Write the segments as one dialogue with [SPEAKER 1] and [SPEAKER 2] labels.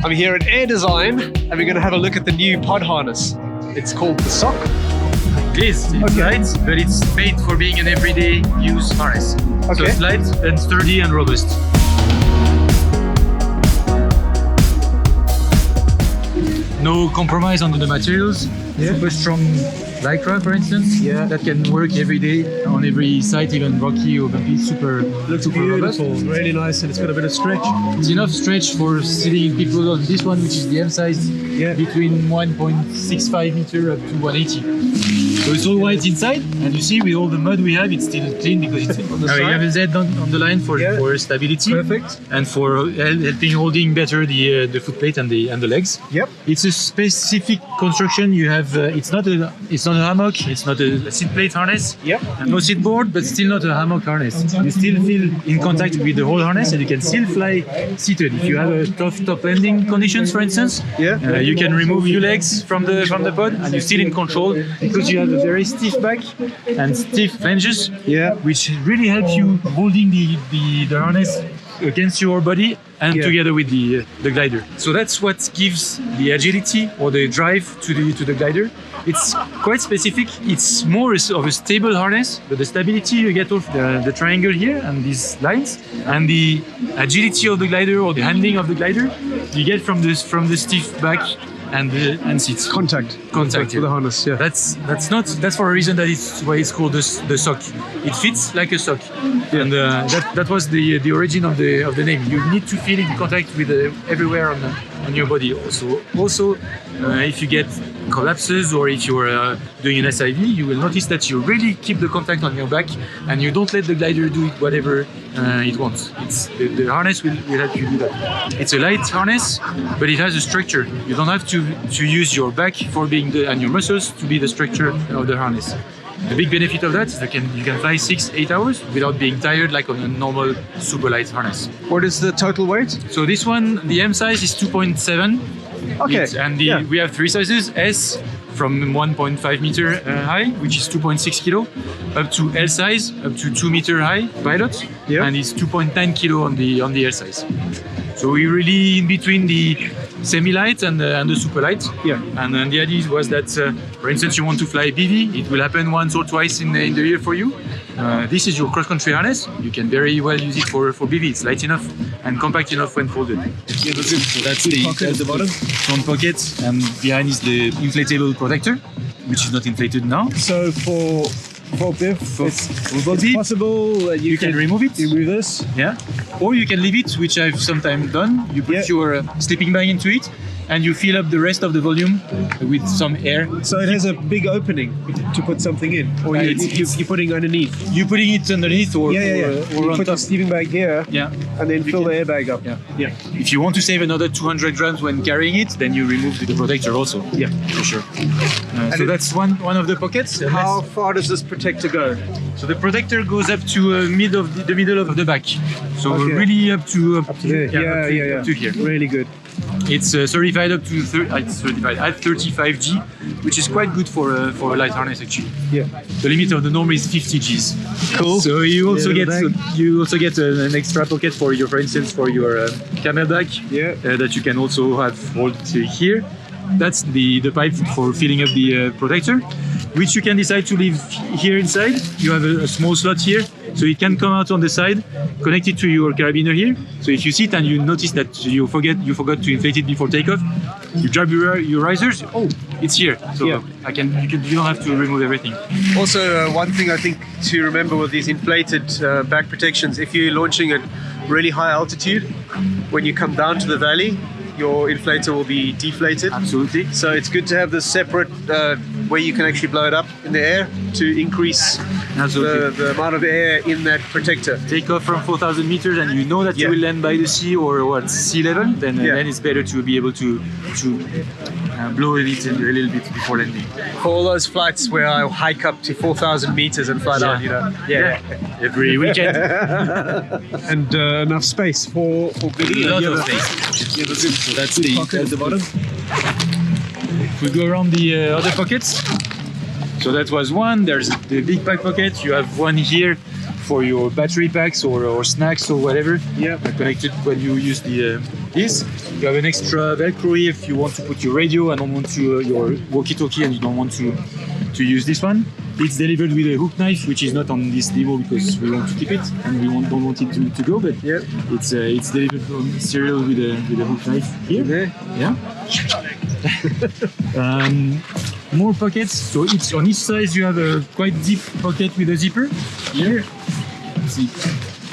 [SPEAKER 1] I'm here at AirDesign and we're going to have a look at the new pod harness. It's called the SOCK.
[SPEAKER 2] It is, it's light, but it's made for being an everyday use harness. So it's light and sturdy and robust. No compromise on the materials. Super strong lycra, for instance. That can work every day on every site, even rocky or bumpy.
[SPEAKER 1] Looks
[SPEAKER 2] super
[SPEAKER 1] beautiful,
[SPEAKER 2] robust.
[SPEAKER 1] really nice, and it's got a bit of stretch.
[SPEAKER 2] It's enough stretch for sitting people on this one, which is the M size, between 1.65 meter up to 180. So it's all white inside, and you see with all the mud we have, it's still clean because it's on the side. We have a Z on the line for stability.
[SPEAKER 1] Perfect.
[SPEAKER 2] And for helping holding better the foot plate and the legs. It's a specific construction. You have it's not a hammock, it's not a seat plate harness. No seat board, but still not a hammock harness. You still feel in contact with the whole harness, and you can still fly seated. If you have a tough top landing conditions, for instance, you can remove your legs from the pod, and you're still in control because you have a very stiff back and stiff flanges, which really helps you holding the harness against your body and together with the glider. So that's what gives the agility or the drive to the glider. It's quite specific. It's more of a stable harness, but the stability you get off the triangle here and these lines, and the agility of the glider or the handling of the glider, you get from the stiff back and seats.
[SPEAKER 1] Contact with the harness.
[SPEAKER 2] That's for a reason that it's why it's called the SOCK. It fits like a sock, and that was the origin of the name. You need to feel in contact with everywhere on your body. Also, if you get collapses or if you're doing an SIV, you will notice that you really keep the contact on your back and you don't let the glider do whatever it wants. The harness will help you do that. It's a light harness, but it has a structure. You don't have to use your back and your muscles to be the structure of the harness. The big benefit of that is that you can fly 6-8 hours without being tired like on a normal super light harness.
[SPEAKER 1] What is the total weight?
[SPEAKER 2] So this one, the M size is 2.7. We have three sizes: S from 1.5 meter high, which is 2.6 kilo, up to L size, up to 2 meter high pilot, and it's 2.9 kilo on the L size. So we're really in between the semi-light and the super light. And then the idea was that, for instance, you want to fly BV, it will happen once or twice in the year for you. This is your cross-country harness. You can very well use it for BV. It's light enough and compact enough when folded. So that's the pocket at the bottom, front pocket, and behind is the inflatable protector, which is not inflated now.
[SPEAKER 1] So for BIF, it's possible you can remove it. Remove this,
[SPEAKER 2] or you can leave it, which I've sometimes done. You put your sleeping bag into it, and you fill up the rest of the volume with some air.
[SPEAKER 1] So it has a big opening to put something in, or you're putting underneath.
[SPEAKER 2] You're putting it underneath, or
[SPEAKER 1] you put the sleeping bag here, and then fill the airbag up.
[SPEAKER 2] If you want to save another 200 grams when carrying it, then you remove the protector also. For sure. So that's one of the pockets.
[SPEAKER 1] How far does this protector go?
[SPEAKER 2] So the protector goes up to the middle of the back. So really up to
[SPEAKER 1] here.
[SPEAKER 2] To here.
[SPEAKER 1] Really good.
[SPEAKER 2] It's certified up to it's certified at 35G, which is quite good for a light harness actually. The limit of the norm is 50 Gs.
[SPEAKER 1] Cool.
[SPEAKER 2] So you also get an extra pocket for instance for your camera bag that you can also have hold here. That's the pipe for filling up the protector, which you can decide to leave here inside. You have a small slot here, so it can come out on the side, connected to your carabiner here. So if you sit and you notice that you forgot to inflate it before takeoff, you grab your risers. Oh, it's here. So you don't have to remove everything.
[SPEAKER 1] Also, one thing I think to remember with these inflated back protections, if you're launching at really high altitude, when you come down to the valley, your inflator will be deflated.
[SPEAKER 2] Absolutely.
[SPEAKER 1] So it's good to have this separate where you can actually blow it up in the air to increase the amount of air in that protector.
[SPEAKER 2] Take off from 4,000 meters and you know that you will land by the sea or sea level, then it's better to be able to blow it a little bit before landing.
[SPEAKER 1] For all those flights where I hike up to 4,000 meters and fly down,
[SPEAKER 2] every weekend.
[SPEAKER 1] And enough space for
[SPEAKER 2] a lot of space. So that's the pocket at the bottom. If we go around the other pockets, so that was one. There's the big pipe pocket. You have one here for your battery packs or snacks or whatever.
[SPEAKER 1] Yeah.
[SPEAKER 2] Connected when you use the this. You have an extra Velcro here if you want to put your radio and don't want to your walkie-talkie and you don't want to use this one. It's delivered with a hook knife, which is not on this demo because we want to keep it and we don't want it to go. But
[SPEAKER 1] yeah,
[SPEAKER 2] it's delivered from serial with a hook knife here.
[SPEAKER 1] Okay.
[SPEAKER 2] Yeah. More pockets. So each on each side you have a quite deep pocket with a zipper here. Let's see.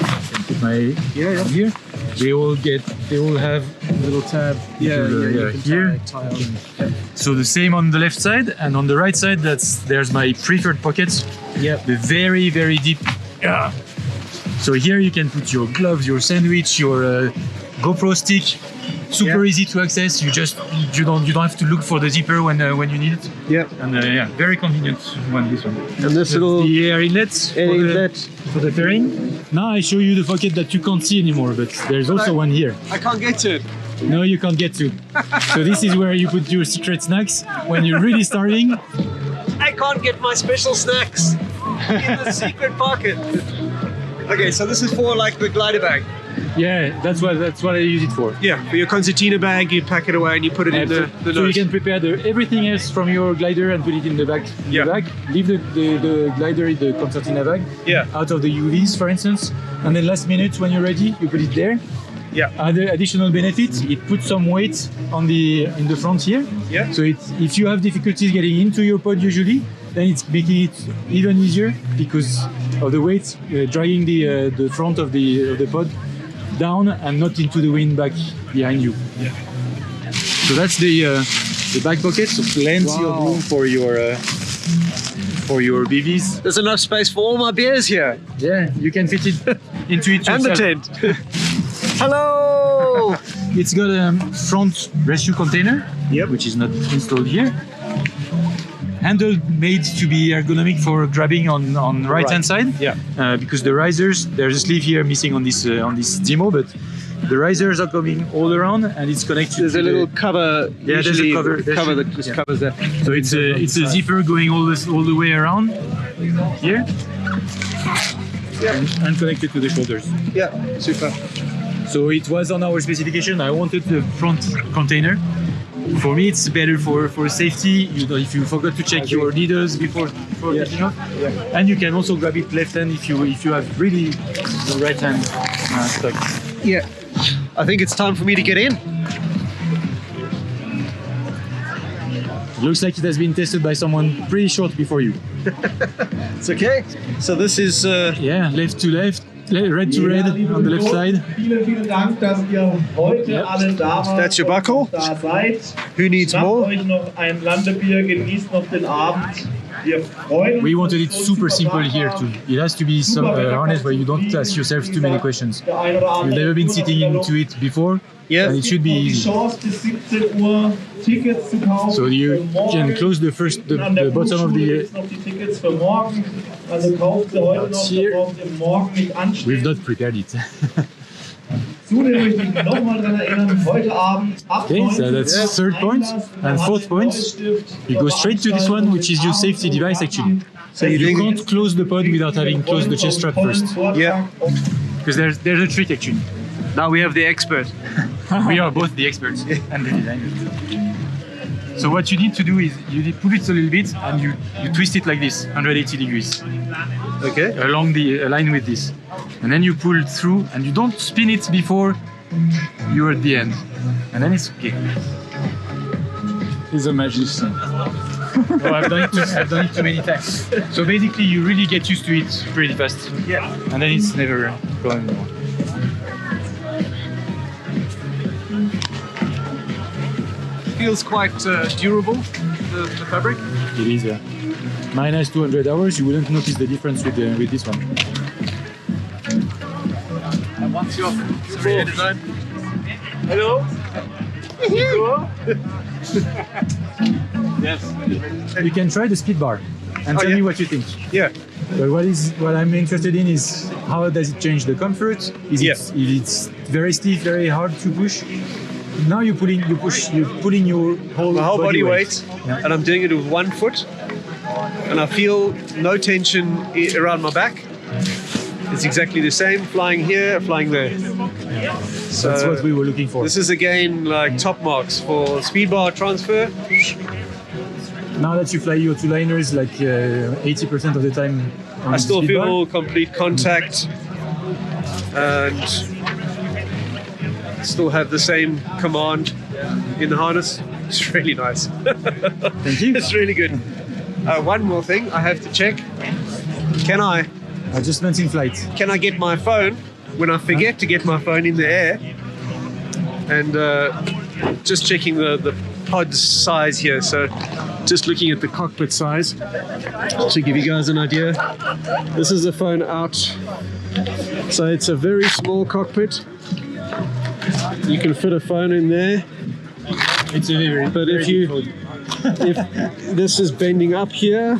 [SPEAKER 2] I can put my here. They all have a little tab. Here. So the same on the left side, and on the right side, there's my preferred pockets.
[SPEAKER 1] Yeah.
[SPEAKER 2] The very deep. Yeah. So here you can put your gloves, your sandwich, your GoPro stick. Super easy to access. You don't have to look for the zipper when you need it.
[SPEAKER 1] Yeah.
[SPEAKER 2] And very convenient one. This one.
[SPEAKER 1] And this little
[SPEAKER 2] the air inlet for the fairing. Now I show you the pocket that you can't see anymore, but there's also one here.
[SPEAKER 1] I can't get to it.
[SPEAKER 2] No, you can't get to. So this is where you put your secret snacks when you're really starving.
[SPEAKER 1] I can't get my special snacks in the secret pocket. Okay, so this is for like the glider bag.
[SPEAKER 2] Yeah, that's what I use it for.
[SPEAKER 1] Yeah, for your concertina bag, you pack it away and you put it in the
[SPEAKER 2] so
[SPEAKER 1] nose.
[SPEAKER 2] You can prepare everything else from your glider and put it in the bag. Leave the glider in the concertina bag.
[SPEAKER 1] Yeah.
[SPEAKER 2] Out of the UVs, for instance. And then last minute, when you're ready, you put it there.
[SPEAKER 1] Yeah.
[SPEAKER 2] Other additional benefits, it puts some weight in the front here.
[SPEAKER 1] Yeah.
[SPEAKER 2] So if you have difficulties getting into your pod usually, then it's making it even easier because of the weight dragging the front of the pod down and not into the wind back behind you.
[SPEAKER 1] Yeah.
[SPEAKER 2] So that's the back pocket, so plenty of room for your BVs.
[SPEAKER 1] There's enough space for all my beers here.
[SPEAKER 2] Yeah, you can fit it into it yourself.
[SPEAKER 1] And the tent. Hello!
[SPEAKER 2] It's got a front rescue container, which is not installed here. Handle made to be ergonomic for grabbing on right hand side.
[SPEAKER 1] Yeah.
[SPEAKER 2] Because the risers, there's a sleeve here missing on this demo, but the risers are coming all around and it's connected.
[SPEAKER 1] There's a little cover.
[SPEAKER 2] Yeah, there's a cover
[SPEAKER 1] that just covers that.
[SPEAKER 2] So it's a zipper going all the way around here.
[SPEAKER 1] Yeah.
[SPEAKER 2] And connected to the shoulders.
[SPEAKER 1] Yeah, super.
[SPEAKER 2] So it was on our specification. I wanted the front container. For me, it's better for safety. If you forgot to check your needles before getting off, and you can also grab it left hand if you have really the right hand stuck.
[SPEAKER 1] Yeah, I think it's time for me to get in.
[SPEAKER 2] Looks like it has been tested by someone pretty short before you.
[SPEAKER 1] It's okay. So this is
[SPEAKER 2] left to left. Red to red on the left side.
[SPEAKER 3] Vielen Dank, dass ihr heute alle da wart.
[SPEAKER 1] That's your buckle.
[SPEAKER 3] Da seid.
[SPEAKER 1] Who needs
[SPEAKER 3] Macht
[SPEAKER 1] more?
[SPEAKER 3] euch noch ein Landebier, genießt noch den Abend. Wir freuen uns.
[SPEAKER 2] We wanted it super simple here too. It has to be some harness where you don't ask yourself too many questions. You've never been sitting into it before.
[SPEAKER 1] Yeah.
[SPEAKER 2] And it should be easy. So you can close the bottom of the here. We've not prepared it. Okay, so that's third point. And fourth point, you go straight to this one, which is your safety device actually. So you can't close the pod without having closed the chest strap first.
[SPEAKER 1] Yeah.
[SPEAKER 2] Because there's a trick actually.
[SPEAKER 1] Now we have the expert.
[SPEAKER 2] We are both the experts and the designers. So what you need to do is you pull it a little bit and you twist it like this, 180 degrees.
[SPEAKER 1] Okay.
[SPEAKER 2] Along the line with this. And then you pull through and you don't spin it before you're at the end. And then it's okay. He's a magician. Oh, I've done it too many times. So basically you really get used to it pretty fast.
[SPEAKER 1] Yeah.
[SPEAKER 2] And then it's never a problem anymore.
[SPEAKER 1] Feels quite durable, the fabric.
[SPEAKER 2] It is, yeah. Minus 200 hours, you wouldn't notice the difference with this one.
[SPEAKER 1] And what's your AirDesign? Hello?
[SPEAKER 2] Yes. You can try the Speedbar and tell me what you think.
[SPEAKER 1] Yeah.
[SPEAKER 2] But what I'm interested in is how does it change the comfort? It's very stiff, very hard to push. Now you're pulling your whole body weight. Yeah.
[SPEAKER 1] And I'm doing it with 1 foot, and I feel no tension around my back. it's exactly the same, flying here, flying there. So
[SPEAKER 2] that's what we were looking for.
[SPEAKER 1] This is again like top marks for Speedbar transfer.
[SPEAKER 2] Now that you fly your two liners like 80% of the time,
[SPEAKER 1] I still
[SPEAKER 2] Speedbar,
[SPEAKER 1] feel complete contact and still have the same command in the harness. It's really nice.
[SPEAKER 2] Thank you.
[SPEAKER 1] It's really good. One more thing I have to check. Can I
[SPEAKER 2] adjustments in flight.
[SPEAKER 1] Can I get my phone when I forget to get my phone in the air? And just checking the pod size here. So just looking at the cockpit size to give you guys an idea. This is the phone out. So it's a very small cockpit. You can fit a phone in there.
[SPEAKER 2] It's a very,
[SPEAKER 1] but if this is bending up here,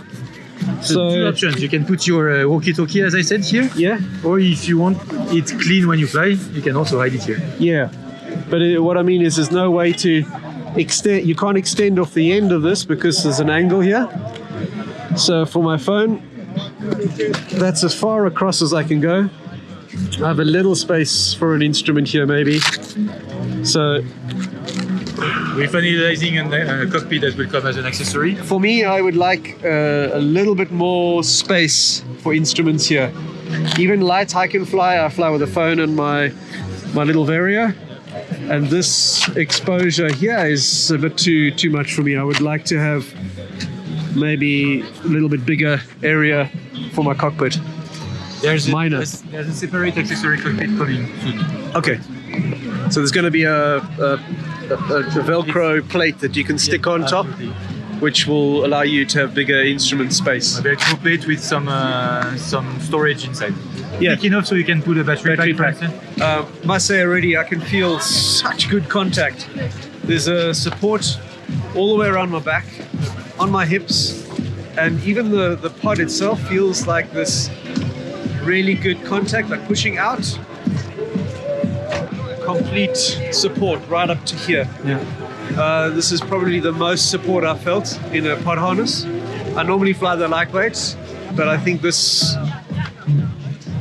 [SPEAKER 2] so two options. You can put your walkie-talkie, as I said, here.
[SPEAKER 1] Yeah.
[SPEAKER 2] Or if you want it clean when you fly, you can also hide it here.
[SPEAKER 1] Yeah. But what I mean is there's no way to extend. You can't extend off the end of this because there's an angle here. So for my phone, that's as far across as I can go. I have a little space for an instrument here, maybe. So
[SPEAKER 2] we're finalizing a cockpit that will come as an accessory.
[SPEAKER 1] For me, I would like a little bit more space for instruments here. Even light I can fly. I fly with a phone and my little Vario. And this exposure here is a bit too much for me. I would like to have maybe a little bit bigger area for my cockpit.
[SPEAKER 2] There's a separate accessory cockpit coming soon.
[SPEAKER 1] Okay. So there's going to be a Velcro plate that you can stick on top, which will allow you to have bigger instrument space.
[SPEAKER 2] A Velcro plate with some storage inside.
[SPEAKER 1] Yeah.
[SPEAKER 2] Big enough so you can put a battery pack.
[SPEAKER 1] Must say already, I can feel such good contact. There's a support all the way around my back, on my hips, and even the pod itself feels like this really good contact, like pushing out. Complete support right up to here.
[SPEAKER 2] Yeah.
[SPEAKER 1] This is probably the most support I've felt in a pod harness. I normally fly the lightweights, but I think this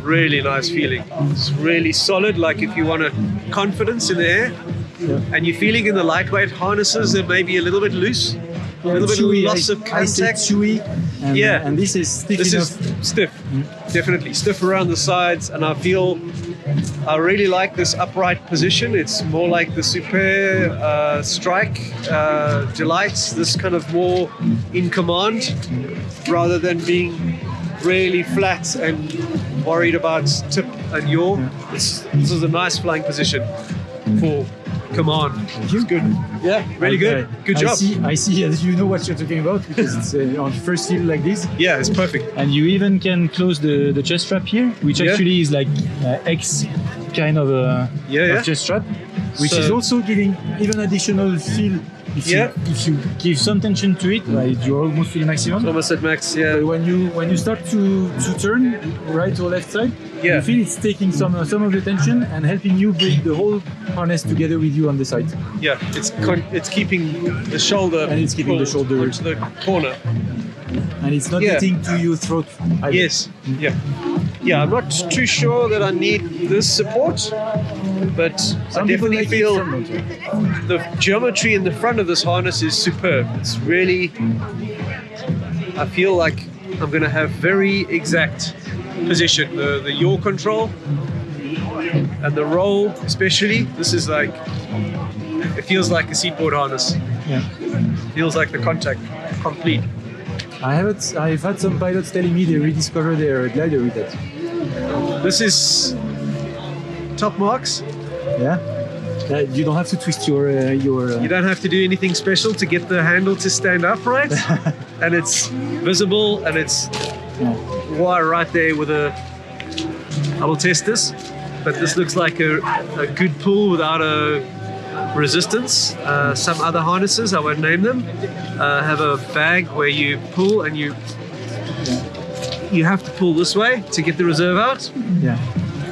[SPEAKER 1] really nice feeling. It's really solid, like if you want a confidence in the air, and you're feeling in the lightweight harnesses, they may be a little bit loose, a little bit of loss of contact.
[SPEAKER 2] Chewy, and, and this is stiff enough.
[SPEAKER 1] Is stiff, definitely stiff around the sides, and I really like this upright position. It's more like the Super Strike Delights, this kind of more in command rather than being really flat and worried about tip and yaw. This is a nice flying position for command. It's good. Yeah, really good. Good job.
[SPEAKER 2] I see that you know what you're talking about because it's on first field like this.
[SPEAKER 1] Yeah, it's perfect.
[SPEAKER 2] And you even can close the chest strap here, which actually is like X kind of chest strap, which is also giving even additional feel. If you give some tension to it, like you almost feel maximum.
[SPEAKER 1] It's almost at max, yeah.
[SPEAKER 2] But when you start to turn right or left side, you feel it's taking some of the tension and helping you bring the whole harness together with you on the side.
[SPEAKER 1] Yeah, it's keeping the shoulder
[SPEAKER 2] and it's keeping the shoulder
[SPEAKER 1] to the corner,
[SPEAKER 2] and it's not getting to your throat either.
[SPEAKER 1] Yes, yeah. I'm not too sure that I need this support, but I definitely feel the geometry in the front of this harness is superb. It's really, I feel like I'm going to have very exact position. The yaw control and the roll especially, this is like, it feels like a seatboard harness.
[SPEAKER 2] Yeah.
[SPEAKER 1] Feels like the contact complete.
[SPEAKER 2] I've had some pilots telling me they rediscovered their glider with that.
[SPEAKER 1] This is top marks.
[SPEAKER 2] Yeah. You don't have to twist your.
[SPEAKER 1] You don't have to do anything special to get the handle to stand upright, and it's visible, and it's wire right there with a. I will test this, but this looks like a good pull without a resistance. Some other harnesses, I won't name them, have a bag where you pull and you have to pull this way to get the reserve out.
[SPEAKER 2] Yeah.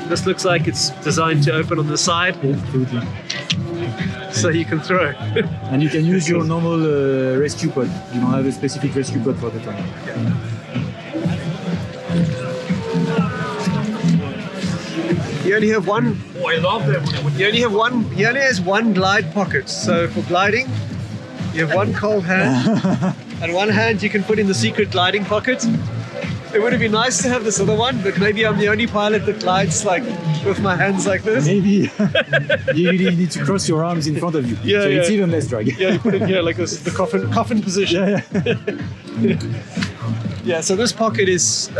[SPEAKER 1] This looks like it's designed to open on the side.
[SPEAKER 2] Yeah, totally.
[SPEAKER 1] So you can throw.
[SPEAKER 2] And you can use your normal rescue pod. You don't have a specific rescue pod for the time.
[SPEAKER 1] you only have one.
[SPEAKER 2] Oh, I love them.
[SPEAKER 1] You only have one. He only has one glide pocket. So for gliding, you have one cold hand, and one hand you can put in the secret gliding pocket. It would have been nice to have this other one, but maybe I'm the only pilot that glides like with my hands like this.
[SPEAKER 2] Maybe you really need to cross your arms in front of you.
[SPEAKER 1] Yeah,
[SPEAKER 2] so
[SPEAKER 1] yeah.
[SPEAKER 2] it's even less drag.
[SPEAKER 1] Yeah, you put it here like this, the coffin position.
[SPEAKER 2] Yeah.
[SPEAKER 1] Yeah, so this pocket is,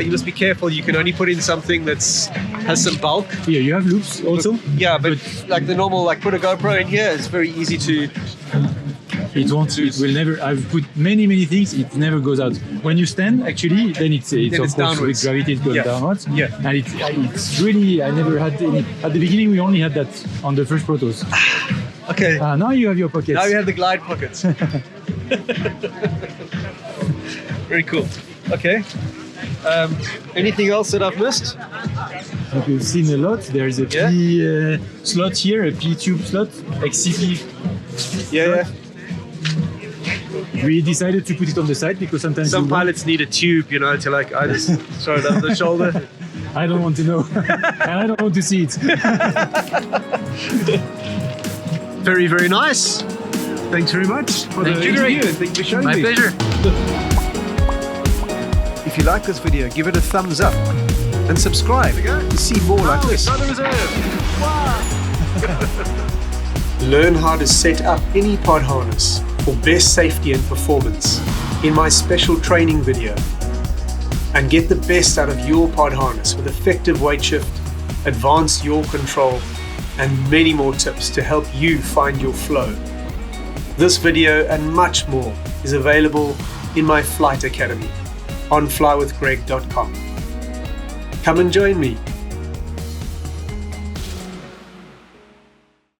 [SPEAKER 1] you must be careful. You can only put in something has some bulk.
[SPEAKER 2] Yeah, you have loops also.
[SPEAKER 1] Yeah, but like the normal, like put a GoPro in here, it's very easy to.
[SPEAKER 2] It won't. It will never. I've put many things. It never goes out. When you stand, actually, then it's of course
[SPEAKER 1] downwards.
[SPEAKER 2] with gravity it goes
[SPEAKER 1] Yeah.
[SPEAKER 2] downwards.
[SPEAKER 1] Yeah.
[SPEAKER 2] And it's really. I never had any. At the beginning, we only had that on the first protos.
[SPEAKER 1] Okay.
[SPEAKER 2] Now you have your pockets.
[SPEAKER 1] Now you have the glide pockets. Very cool. Okay. Anything else that I've missed?
[SPEAKER 2] You've seen a lot. There's a P slot here, a P tube slot, XCP.
[SPEAKER 1] Yeah.
[SPEAKER 2] We decided to put it on the side because sometimes
[SPEAKER 1] Some pilots need a tube, you know, to like either throw it over the shoulder.
[SPEAKER 2] I don't want to know, and I don't want to see it.
[SPEAKER 1] Very, very nice. Thanks very much for the interview and thank you for showing me.
[SPEAKER 2] My pleasure.
[SPEAKER 1] If you like this video, give it a thumbs up and subscribe to see more like this. Learn how to set up any pod harness for best safety and performance in my special training video, and get the best out of your pod harness with effective weight shift, advanced yaw control, and many more tips to help you find your flow. This video and much more is available in my Flight Academy on flywithgreg.com. Come and join me